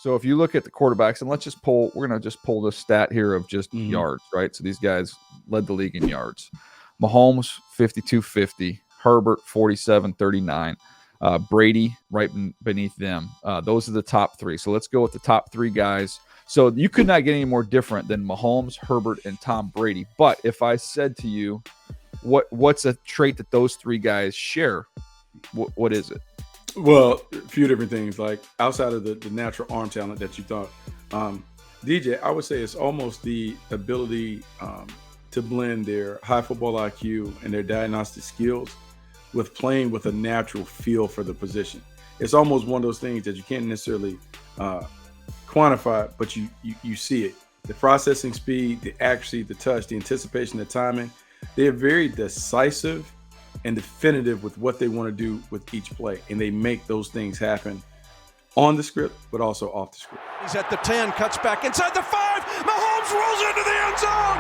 So if you look at the quarterbacks, and we're going to just pull this stat here of just yards, right? So these guys led the league in yards. Mahomes, 5,250. Herbert, 4,739. Brady, right beneath them. Those are the top three. So let's go with the top three guys. So you could not get any more different than Mahomes, Herbert, and Tom Brady. But if I said to you, what's a trait that those three guys share? What is it? Well, a few different things. Like outside of the natural arm talent that you thought, DJ, I would say it's almost the ability to blend their high football IQ and their diagnostic skills with playing with a natural feel for the position. It's almost one of those things that you can't necessarily quantify, but you see it. The processing speed, the accuracy, the touch, the anticipation, the timing. They're very decisive and definitive with what they want to do with each play. And they make those things happen on the script, but also off the script. He's at the 10, cuts back inside the 5. Mahomes rolls into the end zone.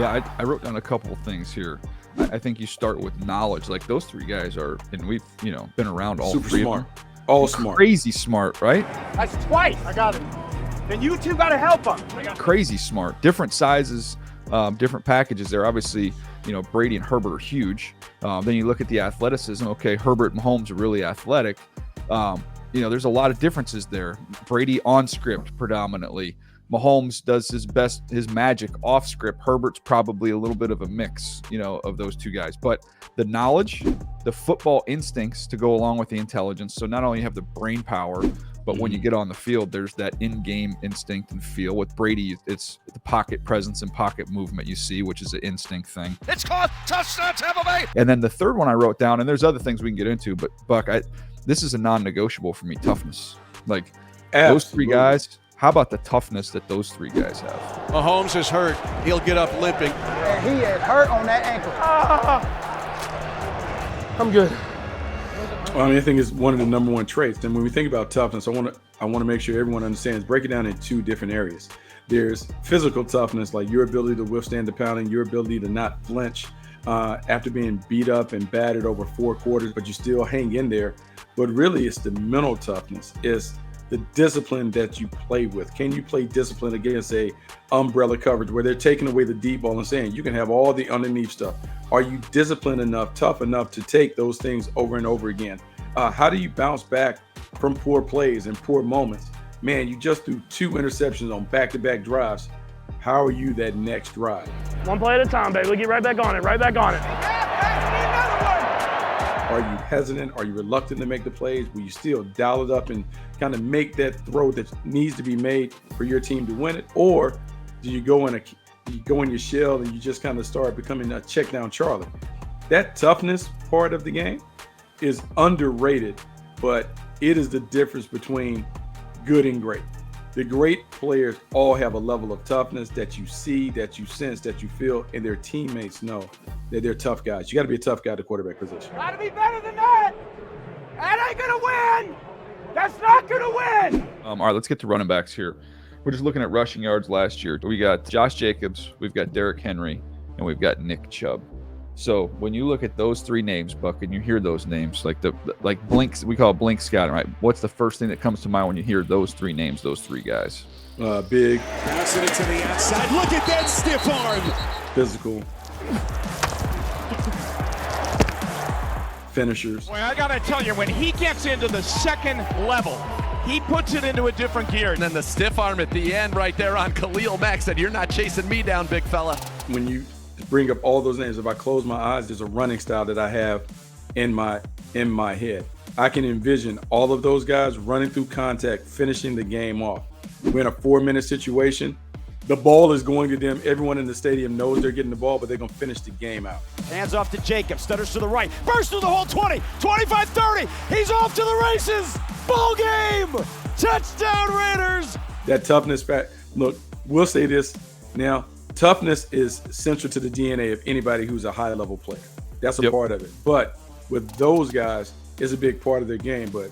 Yeah, I wrote down a couple of things here. I think you start with knowledge. Like those three guys are, and we've been around all super three smart. of them. All smart. Crazy smart, right? That's twice. I got it. Then you two got to help them. Crazy smart. Different sizes, different packages there. Obviously, Brady and Herbert are huge. Then you look at the athleticism. Okay, Herbert and Mahomes are really athletic. There's a lot of differences there. Brady on script predominantly. Mahomes does his magic off script. Herbert's probably a little bit of a mix, of those two guys. But the knowledge, the football instincts to go along with the intelligence. So not only have the brain power, but when you get on the field, there's that in-game instinct and feel. With Brady, it's the pocket presence and pocket movement you see, which is an instinct thing. It's caught. Touchdown, Tampa Bay. And then the third one I wrote down, and there's other things we can get into, but Buck, this is a non-negotiable for me, toughness. Like those three guys, how about the toughness that those three guys have? Mahomes is hurt. He'll get up limping. And he is hurt on that ankle. I'm good. Well, I think it's one of the number one traits. And when we think about toughness, I want to make sure everyone understands, break it down in two different areas. There's physical toughness, like your ability to withstand the pounding, your ability to not flinch after being beat up and battered over 4 quarters, but you still hang in there. But really, it's the mental toughness. It's the discipline that you play with. Can you play discipline against a umbrella coverage where they're taking away the deep ball and saying you can have all the underneath stuff? Are you disciplined enough, tough enough to take those things over and over again? How do you bounce back from poor plays and poor moments? Man, you just threw 2 interceptions on back-to-back drives. How are you that next drive? One play at a time, baby. We'll get right back on it. Are you hesitant? Are you reluctant to make the plays? Will you still dial it up and kind of make that throw that needs to be made for your team to win it? Or do you go in your shell and you just kind of start becoming a check down Charlie? That toughness part of the game is underrated, but it is the difference between good and great. The great players all have a level of toughness that you see, that you sense, that you feel, and their teammates know that they're tough guys. You got to be a tough guy at the quarterback position. Got to be better than that. That ain't going to win. That's not going to win. All right, let's get to running backs here. We're just looking at rushing yards last year. We got Josh Jacobs, we've got Derrick Henry, and we've got Nick Chubb. So when you look at those three names, Buck, and you hear those names, like blinks, we call it blink scouting, right? What's the first thing that comes to mind when you hear those three names, those three guys? Big. Passing it to the outside. Look at that stiff arm. Physical. Finishers. Boy, I got to tell you, when he gets into the second level, he puts it into a different gear. And then the stiff arm at the end right there on Khalil Mack said, "You're not chasing me down, big fella." When you bring up all those names, if I close my eyes, there's a running style that I have in my head. I can envision all of those guys running through contact, finishing the game off. We're in a 4-minute situation. The ball is going to them. Everyone in the stadium knows they're getting the ball, but they're going to finish the game out. Hands off to Jacobs, stutters to the right, bursts through the whole 20, 25, 30. He's off to the races. Ball game. Touchdown Raiders. That toughness, look, we'll say this now. Toughness is central to the DNA of anybody who's a high-level player. That's a part of it. But with those guys, it's a big part of their game. But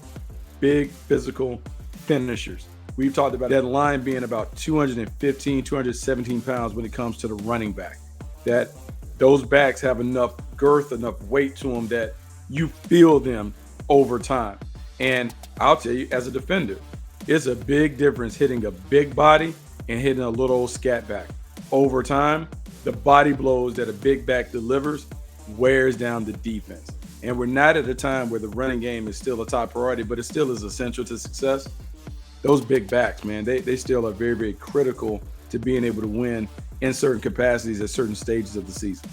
big, physical finishers. We've talked about that line being about 215, 217 pounds when it comes to the running back. That those backs have enough girth, enough weight to them that you feel them over time. And I'll tell you, as a defender, It's a big difference hitting a big body and hitting a little old scat back. Over time, the body blows that a big back delivers wears down the defense. And we're not at a time where the running game is still a top priority, but it still is essential to success. Those big backs, man, they still are very, very critical to being able to win in certain capacities at certain stages of the season.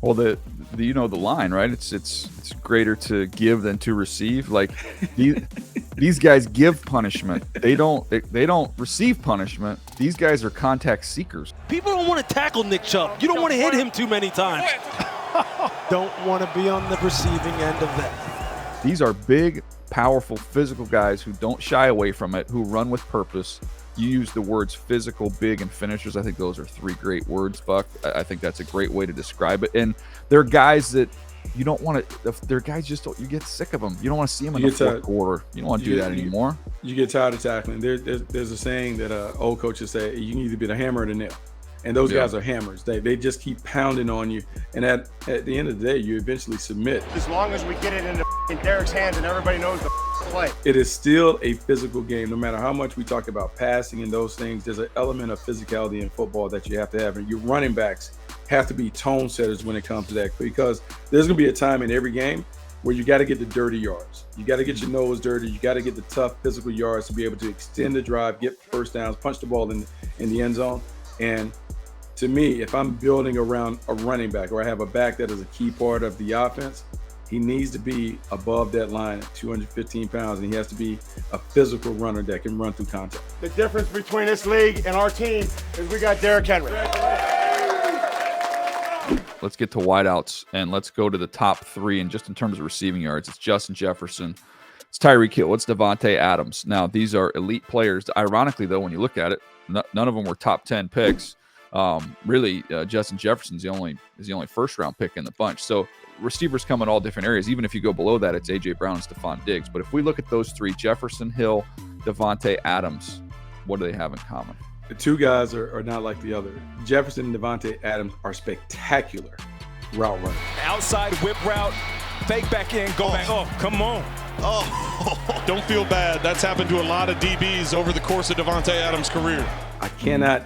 Well, the you know the line, right? It's greater to give than to receive. Like these guys give punishment. They don't receive punishment. These guys are contact seekers. People don't want to tackle Nick Chubb. You don't want to hit him too many times. Don't want to be on the receiving end of that. These are big, powerful, physical guys who don't shy away from it, who run with purpose. You use the words physical, big, and finishers. I think those are three great words, Buck. I think that's a great way to describe it. And they're guys that you don't want to. They're guys you get sick of them. You don't want to see them in the fourth quarter. You don't want to do that anymore. You get tired of tackling. There's a saying that old coaches say: you can either be the hammer or the nail. And those guys are hammers. They just keep pounding on you. And at the end of the day, you eventually submit. As long as we get it into Derek's hands and everybody knows the play. It is still a physical game. No matter how much we talk about passing and those things, there's an element of physicality in football that you have to have. And your running backs have to be tone setters when it comes to that, because there's going to be a time in every game where you got to get the dirty yards. You got to get your nose dirty. You got to get the tough physical yards to be able to extend the drive, get first downs, punch the ball in the end zone. And to me, if I'm building around a running back, or I have a back that is a key part of the offense, he needs to be above that line at 215 pounds, and he has to be a physical runner that can run through contact. The difference between this league and our team is we got Derrick Henry. Let's get to wideouts, and let's go to the top three. And just in terms of receiving yards, it's Justin Jefferson, it's Tyreek Hill, it's Devontae Adams. Now, these are elite players. Ironically, though, when you look at it, none of them were top 10 picks. Really, Justin Jefferson's the only first round pick in the bunch. So receivers come in all different areas. Even if you go below that, it's A.J. Brown and Stephon Diggs. But if we look at those three, Jefferson, Hill, Devontae Adams, what do they have in common? The two guys are not like the other. Jefferson and Devontae Adams are spectacular route runners. Outside whip route, fake back in, go back. Oh, come on. Oh, don't feel bad. That's happened to a lot of DBs over the course of Devontae Adams' career. I cannot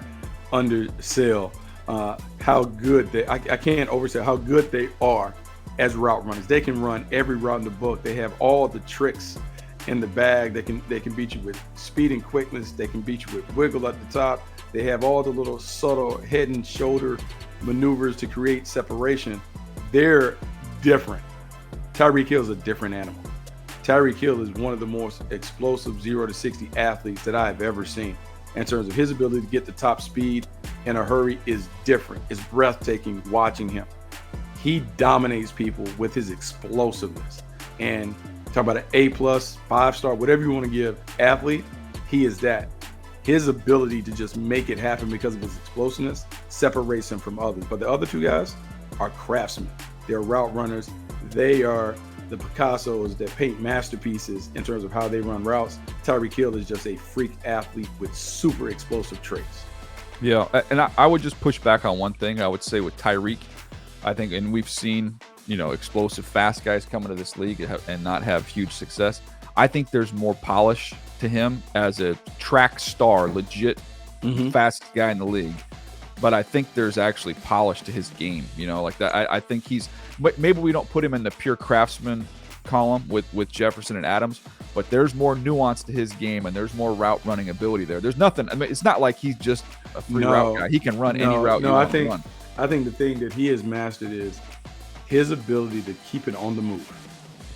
undersell how good I can't oversell how good they are as route runners. They can run every route in the book. They have all the tricks in the bag. They can beat you with speed and quickness. They can beat you with wiggle at the top. They have all the little subtle head and shoulder maneuvers to create separation. They're different. Tyreek Hill is a different animal. Tyreek Hill is one of the most explosive 0 to 60 athletes that I've ever seen. In terms of his ability to get the top speed in a hurry is different. It's breathtaking watching him. He dominates people with his explosiveness. And talk about an A+, 5-star, whatever you want to give athlete, he is that. His ability to just make it happen because of his explosiveness separates him from others. But the other two guys are craftsmen. They're route runners. They are the Picassos that paint masterpieces in terms of how they run routes. Tyreek Hill is just a freak athlete with super explosive traits. Yeah, and I would just push back on one thing. I would say with Tyreek, I think, and we've seen, explosive, fast guys come into this league and not have huge success. I think there's more polish to him as a track star, legit fast guy in the league. But I think there's actually polish to his game, like that. I think maybe we don't put him in the pure craftsman column with Jefferson and Adams, but there's more nuance to his game and there's more route running ability there. There's nothing. I mean, it's not like he's just a free route guy. He can run any route you want to run. I think the thing that he has mastered is his ability to keep it on the move.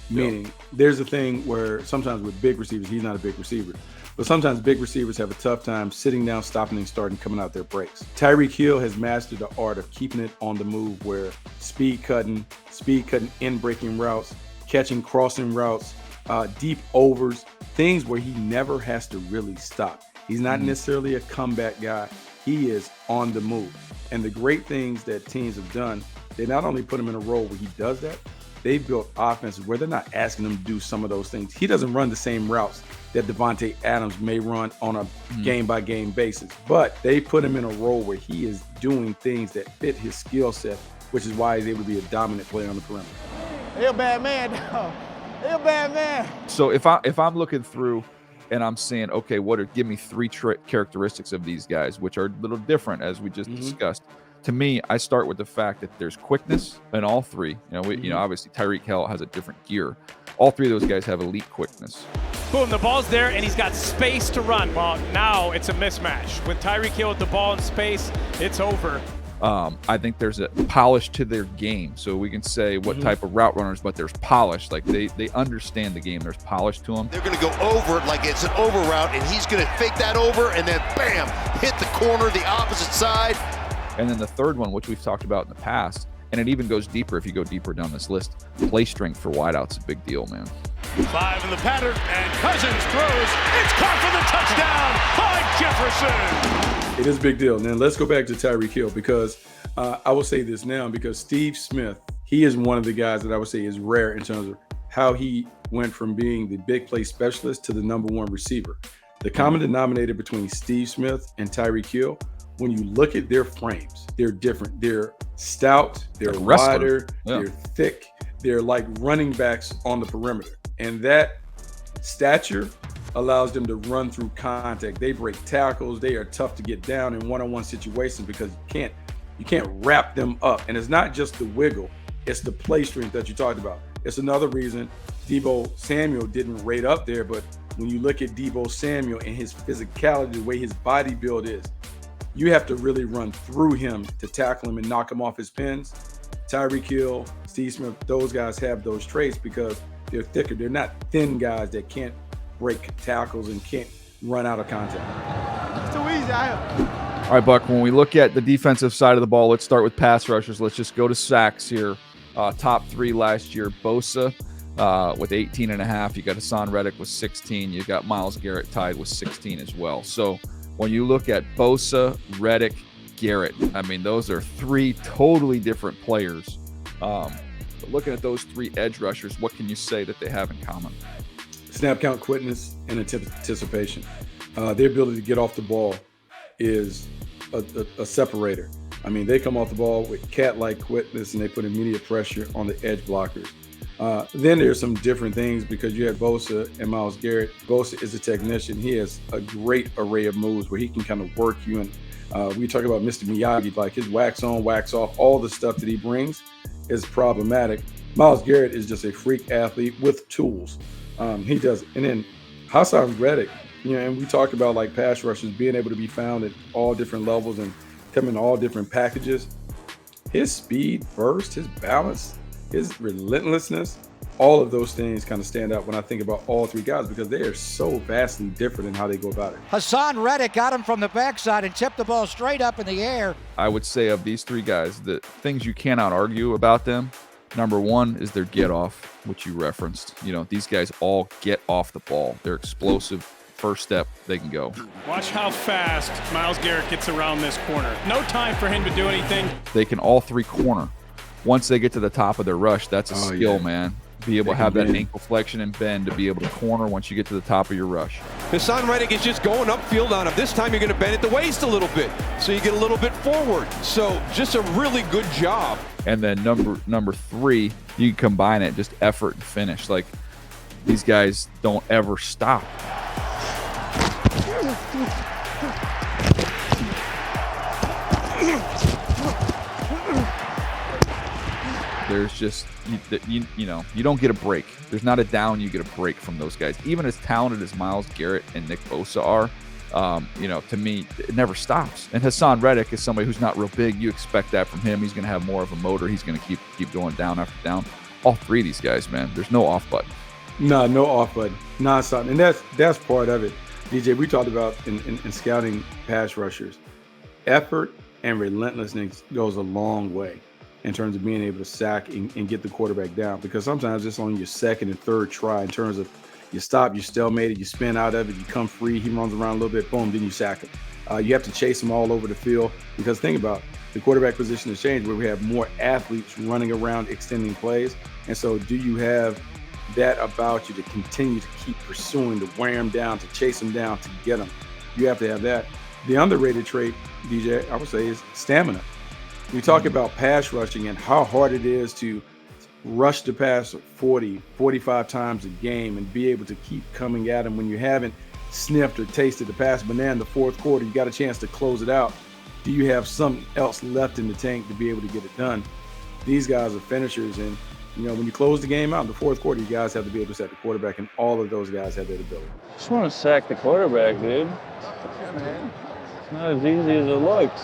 Meaning, there's a thing where sometimes with big receivers, he's not a big receiver, but sometimes big receivers have a tough time sitting down, stopping and starting, coming out their breaks. Tyreek Hill has mastered the art of keeping it on the move, where speed cutting in breaking routes, catching crossing routes, deep overs, things where he never has to really stop. He's not necessarily a comeback guy. He is on the move. And the great things that teams have done, they not only put him in a role where he does that, they've built offenses where they're not asking him to do some of those things. He doesn't run the same routes that Devontae Adams may run on a game-by-game basis, but they put him in a role where he is doing things that fit his skill set, which is why he's able to be a dominant player on the perimeter. He a bad man, dog. He a bad man. So if I'm looking through and I'm saying, okay, give me three characteristics of these guys, which are a little different as we just discussed. To me, I start with the fact that there's quickness in all three. Obviously Tyreek Hill has a different gear. All three of those guys have elite quickness. Boom, the ball's there, and he's got space to run. Well, now it's a mismatch. With Tyreek Hill with the ball in space, it's over. I think there's a polish to their game. So we can say what type of route runners, but there's polish. Like they understand the game. There's polish to them. They're going to go over it like it's an over route, and he's going to fake that over and then bam, hit the corner, the opposite side. And then the third one, which we've talked about in the past, and it even goes deeper if you go deeper down this list, play strength for wideouts is a big deal, man. 5 in the pattern, and Cousins throws. It's caught for the touchdown by Jefferson. It is a big deal. Now, let's go back to Tyreek Hill, because I will say this now, because Steve Smith, he is one of the guys that I would say is rare in terms of how he went from being the big play specialist to the #1 receiver. The common denominator between Steve Smith and Tyreek Hill, when you look at their frames, they're different. They're stout, they're wider, they're thick. They're like running backs on the perimeter. And that stature allows them to run through contact. They break tackles. They are tough to get down in one-on-one situations because you can't wrap them up. And it's not just the wiggle, it's the play strength that you talked about. It's another reason Deebo Samuel didn't rate up there, but when you look at Deebo Samuel and his physicality, the way his body build is, you have to really run through him to tackle him and knock him off his pins. Tyreek Hill, Steve Smith, those guys have those traits because they're thicker. They're not thin guys that can't break tackles and can't run out of contact. It's too easy out here. All right, Buck, when we look at the defensive side of the ball, let's start with pass rushers. Let's just go to sacks here. Top 3 last year, Bosa with 18.5. You got Hassan Reddick with 16. You got Myles Garrett tied with 16 as well. So when you look at Bosa, Reddick, Garrett, I mean, those are 3 totally different players. But looking at those 3 edge rushers, what can you say that they have in common? Snap count, quickness, and anticipation. Their ability to get off the ball is a separator. I mean, they come off the ball with cat-like quickness and they put immediate pressure on the edge blockers. Then there's some different things because you have Bosa and Myles Garrett. Bosa is a technician. He has a great array of moves where he can kind of work you. And we talk about Mr. Miyagi, like his wax on, wax off, all the stuff that he brings is problematic. Myles Garrett is just a freak athlete with tools. He does. And then Hassan Reddick, and we talk about like pass rushers being able to be found at all different levels and come in all different packages. His speed, burst, his balance, his relentlessness, all of those things kind of stand out when I think about all 3 guys because they are so vastly different in how they go about it. Hassan Reddick got him from the backside and tipped the ball straight up in the air. I would say of these 3 guys, the things you cannot argue about them, number 1 is their get off, which you referenced. These guys all get off the ball. They're explosive. First step, they can go. Watch how fast Myles Garrett gets around this corner. No time for him to do anything. They can all 3 corner. Once they get to the top of their rush, that's a skill, man. Be able to have that ankle flexion and bend to be able to corner once you get to the top of your rush. Hassan Reddick is just going upfield on him. This time you're going to bend at the waist a little bit, so you get a little bit forward. So just a really good job. And then number 3, you can combine it, just effort and finish. Like, these guys don't ever stop. There's just, you don't get a break. There's not a down you get a break from those guys. Even as talented as Myles Garrett and Nick Bosa are, to me, it never stops. And Hassan Reddick is somebody who's not real big. You expect that from him. He's going to have more of a motor. He's going to keep going down after down. All 3 of these guys, man, there's no off button. No off button. Non-stop. And that's part of it. DJ, we talked about in scouting pass rushers. Effort and relentlessness goes a long way in terms of being able to sack and get the quarterback down, because sometimes it's on your second and third try in terms of you stop, you stalemate, you spin out of it, you come free, he runs around a little bit, boom, then you sack him. You have to chase him all over the field because think about it, the quarterback position has changed where we have more athletes running around extending plays. And so do you have that about you to continue to keep pursuing, to wear him down, to chase him down, to get him? You have to have that. The underrated trait, DJ, I would say, is stamina. We talk about pass rushing and how hard it is to rush the pass 40, 45 times a game and be able to keep coming at him when you haven't sniffed or tasted the pass, but now in the fourth quarter, you got a chance to close it out. Do you have something else left in the tank to be able to get it done? These guys are finishers, and when you close the game out in the fourth quarter, you guys have to be able to sack the quarterback, and all of those guys have that ability. Just want to sack the quarterback, dude. It's not as easy as it looks.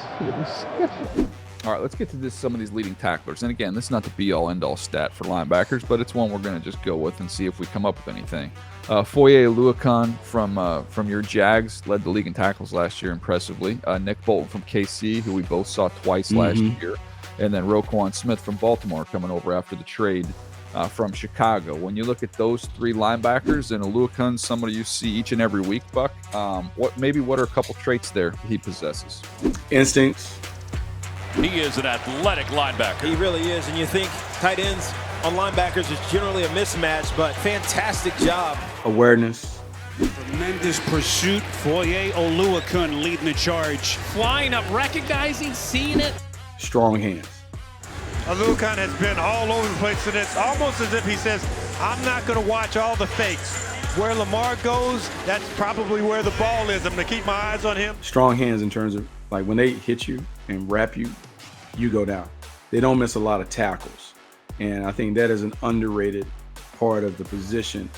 All right, let's get to some of these leading tacklers. And again, this is not the be-all, end-all stat for linebackers, but it's one we're going to just go with and see if we come up with anything. Foye Oluokun from your Jags led the league in tackles last year impressively. Nick Bolton from KC, who we both saw twice last year. And then Roquan Smith from Baltimore coming over after the trade from Chicago. When you look at those three linebackers, and Oluokun, somebody you see each and every week, Buck, what are a couple traits there he possesses? Instincts. He is an athletic linebacker. He really is, and you think tight ends on linebackers is generally a mismatch, but fantastic job. Awareness. Tremendous pursuit. Foye Oluokun leading the charge. Flying up, recognizing, seeing it. Strong hands. Oluokun has been all over the place, and it's almost as if he says, I'm not going to watch all the fakes. Where Lamar goes, that's probably where the ball is. I'm going to keep my eyes on him. Strong hands in terms of, like, when they hit you and wrap you, you go down. They don't miss a lot of tackles. And I think that is an underrated part of the position.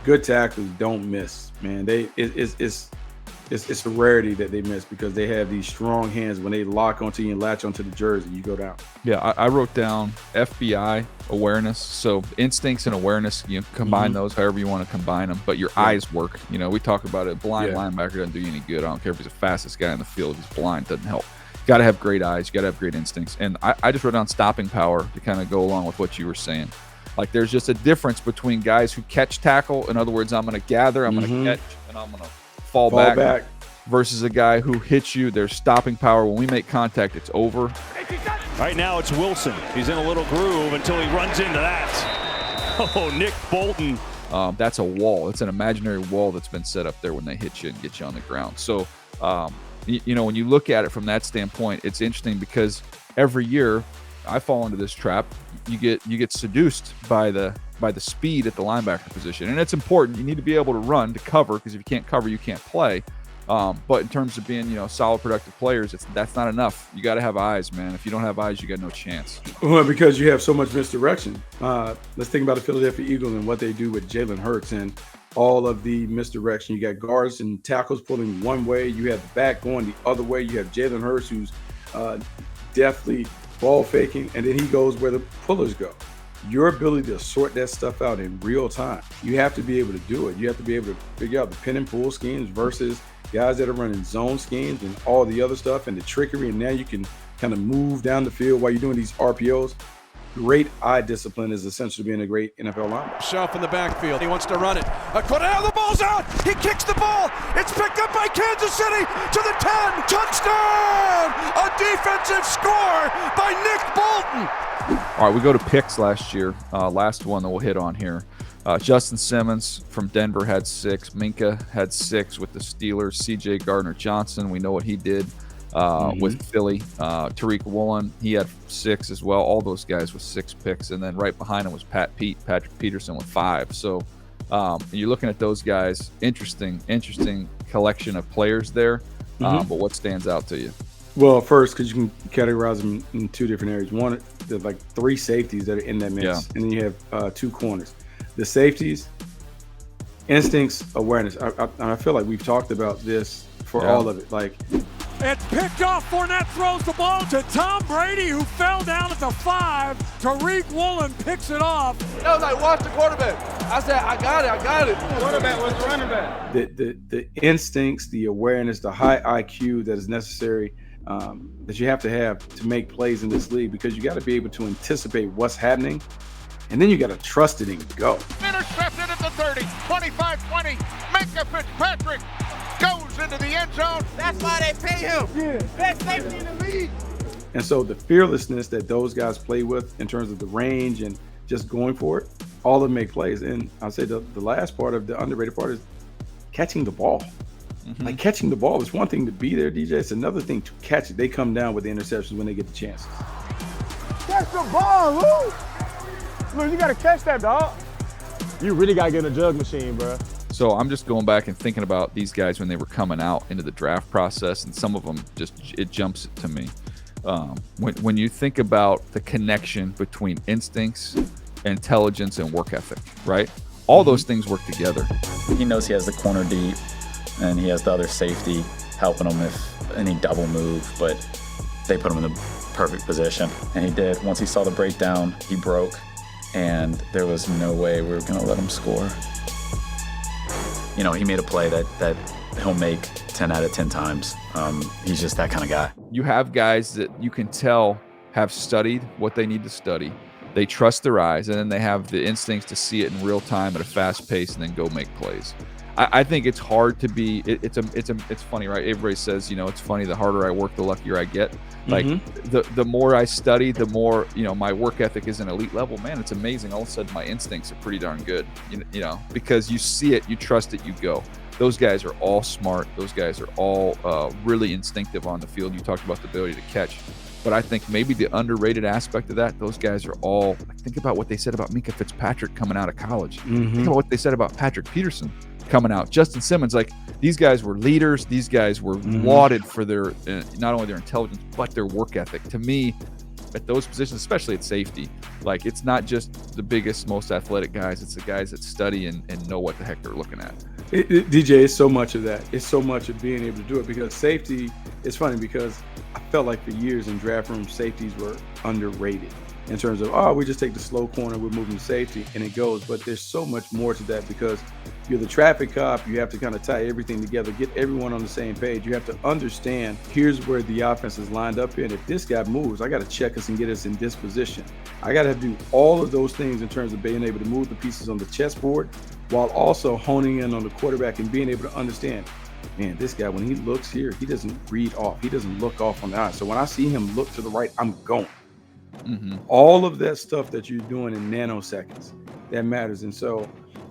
Good tacklers don't miss, man. It's a rarity that they miss because they have these strong hands. When they lock onto you and latch onto the jersey, you go down. Yeah, I wrote down FBI, awareness. So instincts and awareness, combine those however you want to combine them. But your eyes work. We talk about it. Blind linebacker doesn't do you any good. I don't care if he's the fastest guy in the field. If he's blind, doesn't help. You got to have great eyes. You got to have great instincts. And I just wrote down stopping power to kind of go along with what you were saying. Like, there's just a difference between guys who catch tackle. In other words, I'm going to gather, I'm going to catch, and I'm going to fall back. Versus a guy who hits you. There's stopping power. When we make contact, it's over. Right now it's Wilson. He's in a little groove until he runs into that. Oh, Nick Bolton. That's a wall. It's an imaginary wall that's been set up there when they hit you and get you on the ground. So, when you look at it from that standpoint, it's interesting because every year I fall into this trap. You get seduced by the speed at the linebacker position, and it's important. You need to be able to run to cover, because if you can't cover, you can't play. But in terms of being, solid, productive players, that's not enough. You got to have eyes, man. If you don't have eyes, you got no chance. Well, because you have so much misdirection. Let's think about the Philadelphia Eagles and what they do with Jalen Hurts and all of the misdirection. You got guards and tackles pulling one way. You have the back going the other way. You have Jalen Hurts, who's deftly ball faking, and then he goes where the pullers go. Your ability to sort that stuff out in real time, you have to be able to do it. You have to be able to figure out the pin and pull schemes versus guys that are running zone schemes and all the other stuff and the trickery, and now you can kind of move down the field while you're doing these RPOs. Great eye discipline is essential to being a great NFL linebacker. Shelf in the backfield. He wants to run it. Corral, the ball's out. He kicks the ball. It's picked up by Kansas City to the 10. Touchdown! A defensive score by Nick Bolton. All right, we go to picks last year. Last one that we'll hit on here. Justin Simmons from Denver had 6. Minka had 6 with the Steelers. C.J. Gardner-Johnson, we know what he did with Philly. Tariq Woolen, he had 6 as well. All those guys with 6 picks. And then right behind him was Patrick Peterson with 5. So you're looking at those guys. Interesting collection of players there. But what stands out to you? Well, first, because you can categorize them in 2 different areas. One, there's like 3 safeties that are in that mix, and then you have 2 corners. The safeties, instincts, awareness. I feel like we've talked about this for all of it. Like, it's picked off. Fournette throws the ball to Tom Brady, who fell down at the 5. Tariq Woolen picks it off. I was like, watch the quarterback. I said, I got it. Quarterback was running back. The instincts, the awareness, the high IQ that is necessary, that you have to make plays in this league, because you got to be able to anticipate what's happening, and then you got to trust it and go. Intercepted at the 30, 25-20. Minka Fitzpatrick goes into the end zone. That's why they pay him. Yeah. Best safety in the league. And so the fearlessness that those guys play with in terms of the range and just going for it, all of them make plays. And I'll say the last part of the underrated part is catching the ball. Like, catching the ball is one thing to be there, DJ. It's another thing to catch it. They come down with the interceptions when they get the chances. Catch the ball, Lou. Look, you got to catch that, dog. You really got to get in a jug machine, bro. So I'm just going back and thinking about these guys when they were coming out into the draft process, and some of them it jumps to me. When you think about the connection between instincts, intelligence, and work ethic, right? All those things work together. He knows he has the corner deep, and he has the other safety helping him if any double move, but they put him in the perfect position, and he did. Once he saw the breakdown, he broke, and there was no way we were going to let him score. You know, he made a play that he'll make 10 out of 10 times. He's just that kind of guy. You have guys that you can tell have studied what they need to study. They trust their eyes, and then they have the instincts to see it in real time at a fast pace and then go make plays. I think it's hard to be. It's funny, right? Everybody says, it's funny. The harder I work, the luckier I get. Like the more I study, the more my work ethic is an elite level. Man, it's amazing. All of a sudden, my instincts are pretty darn good. Because you see it, you trust it, you go. Those guys are all smart. Those guys are all really instinctive on the field. You talked about the ability to catch. But I think maybe the underrated aspect of that, those guys are all, think about what they said about Minka Fitzpatrick coming out of college. Think about what they said about Patrick Peterson coming out. Justin Simmons, these guys were leaders. These guys were lauded for their, not only their intelligence, but their work ethic. To me, at those positions, especially at safety, it's not just the biggest, most athletic guys. It's the guys that study and know what the heck they're looking at. DJ, it's so much of that. It's so much of being able to do it, because safety, it's funny because I felt like for years in draft rooms, safeties were underrated in terms of, we just take the slow corner, we're moving to safety, and it goes. But there's so much more to that, because you're the traffic cop. You have to kind of tie everything together, get everyone on the same page. You have to understand, here's where the offense is lined up here. And if this guy moves, I got to check us and get us in this position. I got to do all of those things in terms of being able to move the pieces on the chessboard, while also honing in on the quarterback and being able to understand, man, this guy, when he looks here, he doesn't read off. He doesn't look off on the eye. So when I see him look to the right, I'm going. All of that stuff that you're doing in nanoseconds, that matters. And so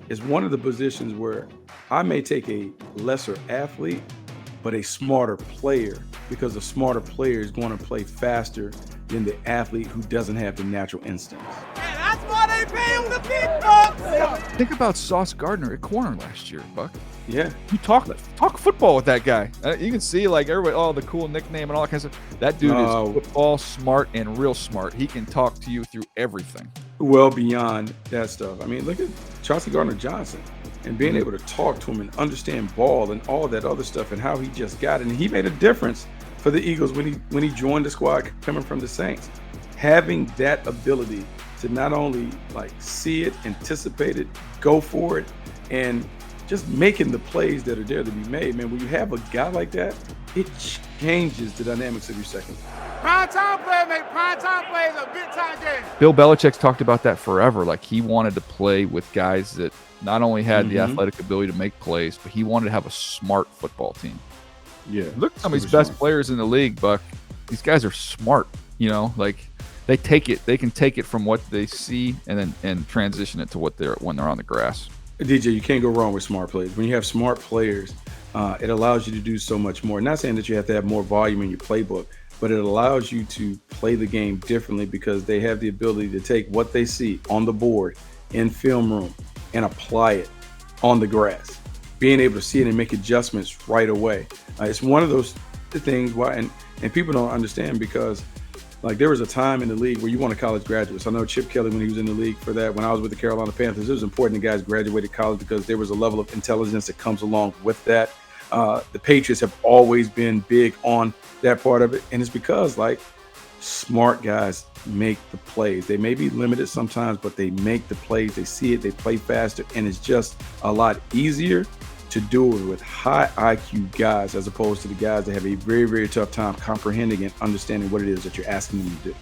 it's one of the positions where I may take a lesser athlete, but a smarter player, because the smarter player is going to play faster than the athlete who doesn't have the natural instincts. That's why they pay him the big bucks. Think about Sauce Gardner at corner last year, Buck. Yeah. You talk football with that guy. You can see everybody, the cool nickname and all that kind of stuff. That dude is football smart and real smart. He can talk to you through everything. Well beyond that stuff. I mean, look at Chauncey Gardner-Johnson and being able to talk to him and understand ball and all that other stuff and how he just got it. And he made a difference for the Eagles when he joined the squad coming from the Saints. Having that ability to not only see it, anticipate it, go for it, and just making the plays that are there to be made, man. When you have a guy like that, it changes the dynamics of your secondary. Prime time play, make prime time plays a big time game. Bill Belichick's talked about that forever. He wanted to play with guys that not only had the athletic ability to make plays, but he wanted to have a smart football team. Yeah. Look at some of these best players in the league, Buck. These guys are smart. They take it. They can take it from what they see and transition it to when they're on the grass. DJ, you can't go wrong with smart players. When you have smart players, it allows you to do so much more. Not saying that you have to have more volume in your playbook, but it allows you to play the game differently, because they have the ability to take what they see on the board in film room and apply it on the grass, being able to see it and make adjustments right away. It's one of those things why, and people don't understand, because there was a time in the league where you wanted college graduates. I know Chip Kelly, when he was in the league for that, when I was with the Carolina Panthers, it was important that guys graduated college, because there was a level of intelligence that comes along with that. The Patriots have always been big on that part of it. And it's because smart guys make the plays. They may be limited sometimes, but they make the plays. They see it, they play faster, and it's just a lot easier to do it with high IQ guys, as opposed to the guys that have a very, very tough time comprehending and understanding what it is that you're asking them to do.